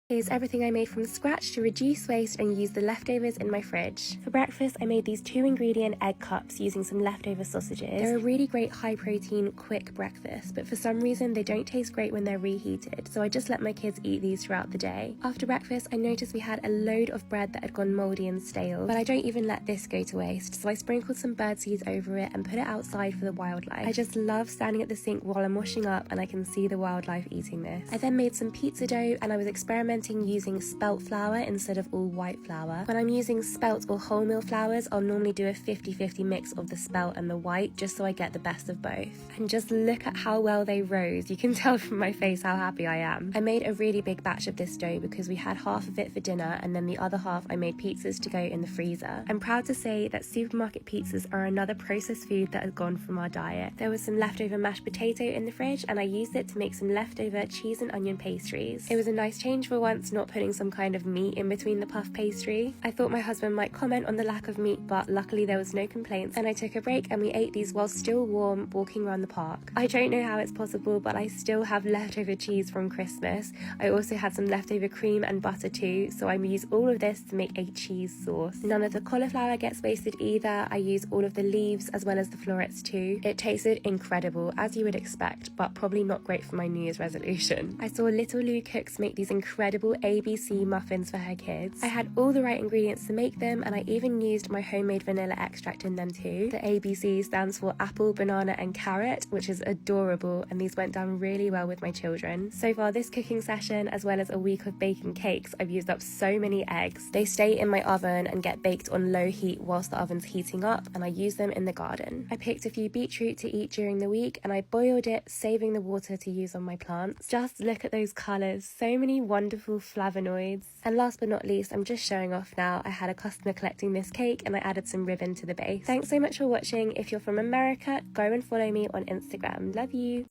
Here's everything I made from scratch to reduce waste and use the leftovers in my fridge. For breakfast, I made these 2-ingredient egg cups using some leftover sausages. They're a really great high-protein, quick breakfast, but for some reason they don't taste great when they're reheated, so I just let my kids eat these throughout the day. After breakfast, I noticed we had a load of bread that had gone mouldy and stale, but I don't even let this go to waste, so I sprinkled some birdseeds over it and put it outside for the wildlife. I just love standing at the sink while I'm washing up and I can see the wildlife eating this. I then made some pizza dough and I was experimenting using spelt flour instead of all white flour. When I'm using spelt or wholemeal flours, I'll normally do a 50-50 mix of the spelt and the white just so I get the best of both. And just look at how well they rose. You can tell from my face how happy I am. I made a really big batch of this dough because we had half of it for dinner and then the other half I made pizzas to go in the freezer. I'm proud to say that supermarket pizzas are another processed food that has gone from our diet. There was some leftover mashed potato in the fridge and I used it to make some leftover cheese and onion pastries. It was a nice change for once, not putting some kind of meat in between the puff pastry. I thought my husband might comment on the lack of meat, but luckily there was no complaints and I took a break and we ate these while still warm walking around the park. I don't know how it's possible, but I still have leftover cheese from Christmas. I also had some leftover cream and butter too, so I use all of this to make a cheese sauce. None of the cauliflower gets wasted either. I use all of the leaves as well as the florets too. It tasted incredible, as you would expect, but probably not great for my New Year's resolution. I saw Little Lou Cooks make these incredible ABC muffins for her kids. I had all the right ingredients to make them and I even used my homemade vanilla extract in them too. The ABC stands for apple, banana and carrot, which is adorable, and these went down really well with my children. So far this cooking session, as well as a week of baking cakes, I've used up so many eggs. They stay in my oven and get baked on low heat whilst the oven's heating up, and I use them in the garden. I picked a few beetroot to eat during the week and I boiled it, saving the water to use on my plants. Just look at those colours, so many wonderful flavonoids. And last but not least, I'm just showing off now, I had a customer collecting this cake and I added some ribbon to the base. Thanks so much for watching. If you're from America, go and follow me on Instagram. Love you.